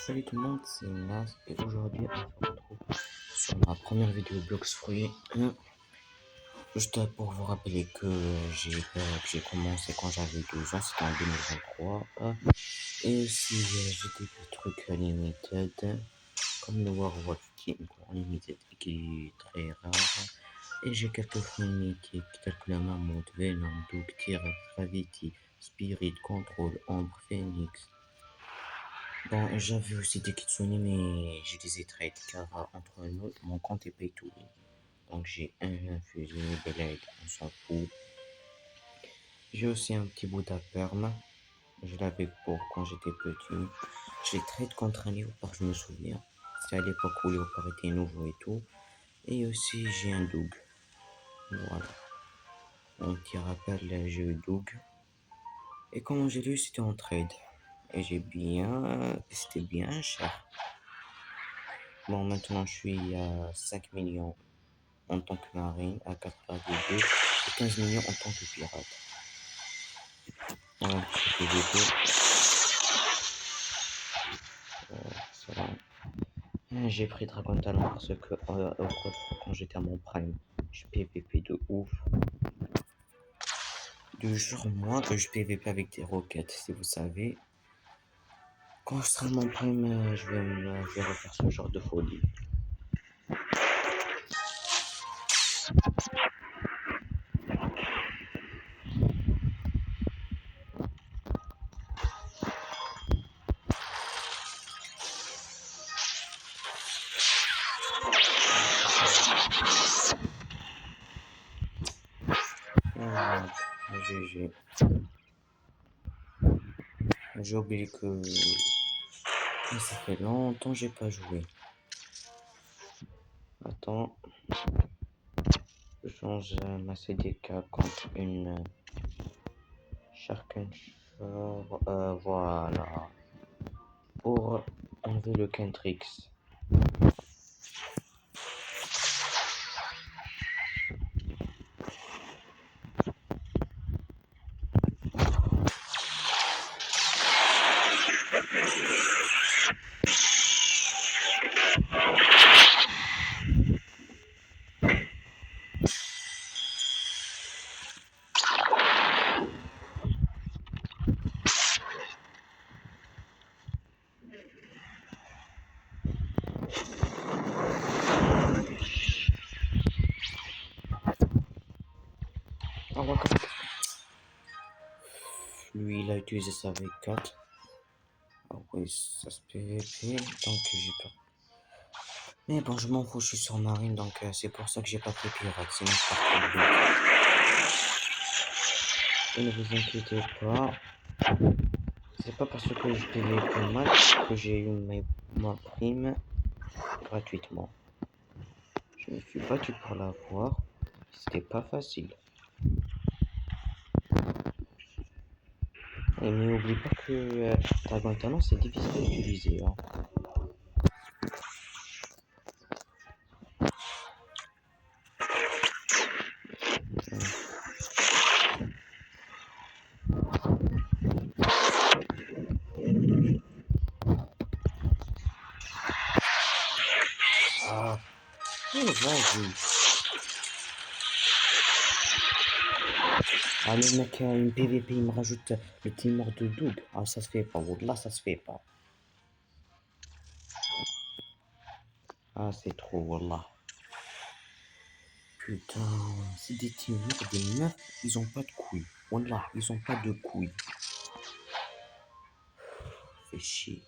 Salut tout le monde, c'est Nas et aujourd'hui on se retrouve sur ma première vidéo Blox Fruits. Juste pour vous rappeler que j'ai commencé quand j'avais 12 ans, c'était en 2023. Et aussi j'ai des trucs limited comme le Werewolf King Limited qui est très rare. Et j'ai quelques fruits mythiques tels que la Mammoth, Venom, Doug, Tira, Gravity, Spirit, Control, Ombre, Phoenix. Bon, j'avais aussi des Kitsune, mais j'ai des trades car entre nous, mon compte est pay to win. Donc j'ai un fusil, Blade, on s'en fout. J'ai aussi un petit bout à perma. Je l'avais pour quand j'étais petit. Je l'ai trade contre un léopard, je me souviens. C'était à l'époque où léopard était nouveau et tout. Et aussi j'ai un Doug. Voilà. Un petit rappel, j'ai eu Doug. Et comment j'ai lu, c'était en trade. Et c'était bien cher. Bon, maintenant je suis à 5 millions en tant que marine, à 4,2 et 15 millions en tant que pirate. Voilà, c'est PVP. J'ai pris Dragon Talon parce que quand j'étais à mon prime, je PVP de ouf. De jour moi que je PVP avec des roquettes, si vous savez. Quand je serai à mon prime, je vais refaire ce genre de folie. GG. J'ai oublié que ça fait longtemps que j'ai pas joué. Attends. Je change ma CDK contre une Sharkenshore. Voilà. Pour enlever le Kentrix. Lui, il a utilisé sa V4. Ah oui, ça se PVP, donc j'ai peur. Mais bon, je m'en fous, je suis sur marine, donc c'est pour ça que j'ai pas pris pirate, sinon je partirais. Et ne vous inquiétez pas, c'est pas parce que je PVP mal que j'ai eu ma prime gratuitement. Je me suis battu pour l'avoir, c'était pas facile. Et mais n'oublie pas que Dragon Talon c'est difficile à utiliser. Hein. Ah, oh, vas-y. Ah, le mec, une PVP, il me rajoute le teamer de Doug. Ah, ça se fait pas, là, ça se fait pas. Ah, c'est trop, wallah. Putain, c'est des teamers, des meufs, ils ont pas de couilles. Wallah, ils ont pas de couilles. Fait chier.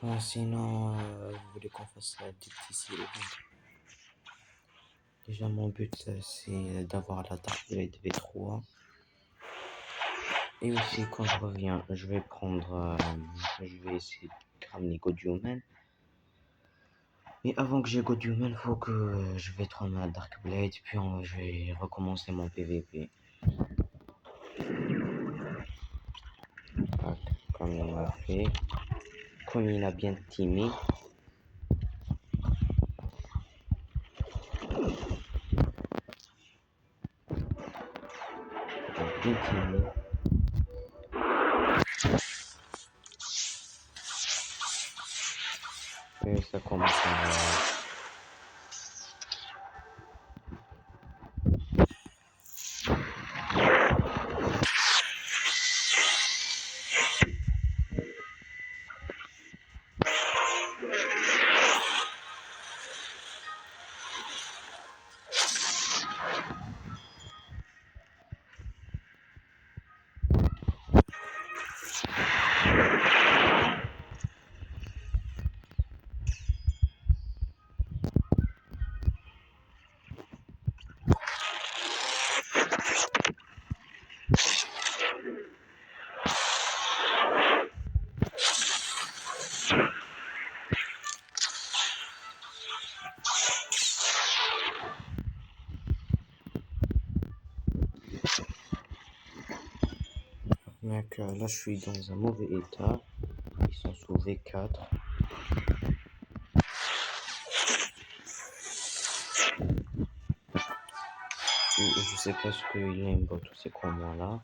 Ah, sinon, vous voulez qu'on fasse des petits séries. Déjà, mon but, c'est d'avoir la Dark Blade V3. Et aussi, quand je reviens, je vais essayer de ramener Godhuman. Mais avant que j'ai Godhuman, faut que je vais prendre ma Dark Blade, puis je vais recommencer mon PVP. Comme il m'a fait, comme il a bien teamé. Bien teamé. Et ça commence à... Mec, là je suis dans un mauvais état. Ils sont sous V4. Je sais pas ce qu'il aimbot tous ces combats là.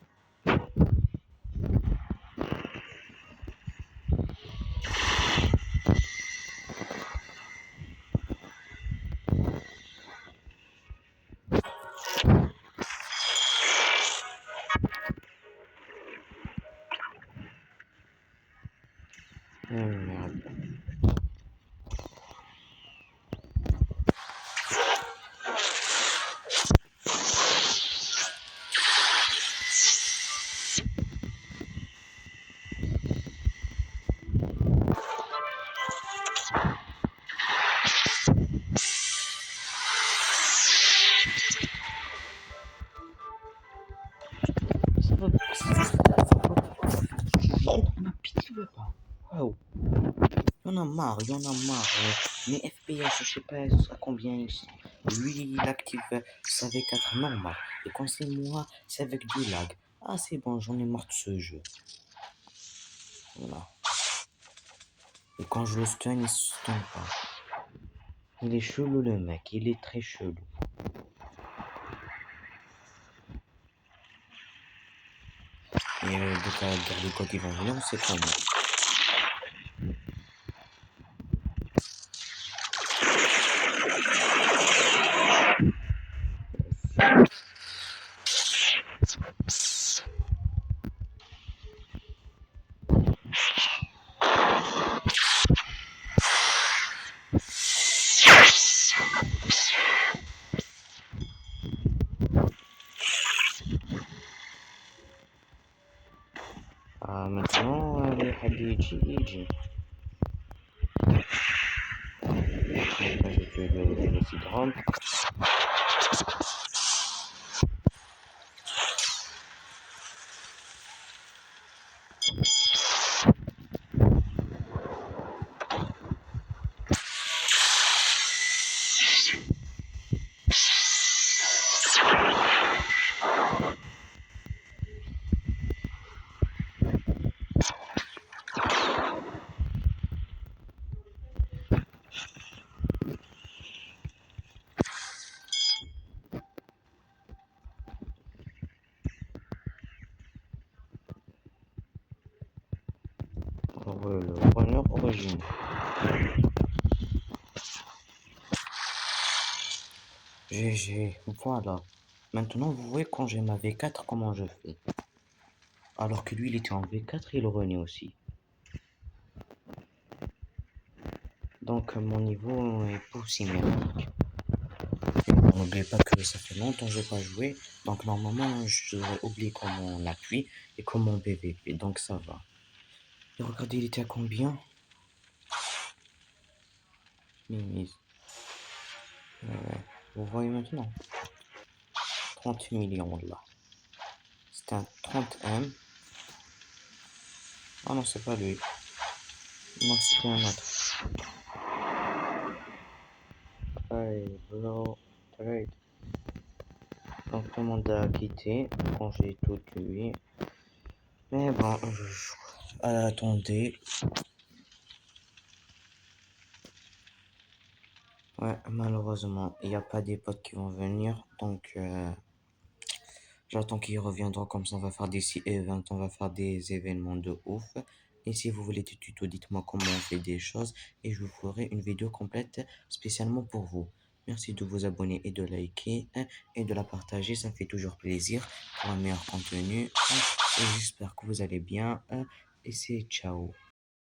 Merde. Ça va pas, ça va pas. Ma pitié veut pas. Waouh. Il y en a marre, il y en a marre. Mes FPS, je sais pas à combien ils sont. Lui, il active sa V4 normal. Et quand c'est moi, c'est avec du lag. Ah, c'est bon, j'en ai marre de ce jeu. Voilà. Et quand je le stun, il se stun pas. Il est chelou le mec, il est très chelou. Et donc à la guerre de quoi ils vont venir, on sait comment. Ah, maintenant, les Hadiji, Iji. Donc là, j'ai tué le Vélocidrome. Le runner origine. GG, voilà. Maintenant, vous voyez quand j'ai ma V4, comment je fais. Alors que lui, il était en V4 et il revenait aussi. Donc, mon niveau est pas aussi merdique. N'oubliez pas que ça fait longtemps que j'ai pas joué. Donc, normalement, je devrais oublier comment on appuie et comment PVP. Donc, ça va. Et regardez, il était à combien? Mise. Vous voyez maintenant? 30 millions là. C'est un 30M. Ah non, c'est pas lui. Non, c'était un autre. Allez, blow, trade. Donc tout le monde a quitté quand j'ai tout tué. Mais bon, attendez. Ouais, malheureusement, il n'y a pas des potes qui vont venir. Donc j'attends qu'ils reviendront. Comme ça, on va faire des events, on va faire des événements de ouf. Et si vous voulez des tutos, dites-moi comment on fait des choses et je vous ferai une vidéo complète spécialement pour vous. Merci de vous abonner et de liker et de la partager, ça me fait toujours plaisir pour un meilleur contenu. Et j'espère que vous allez bien et c'est ciao.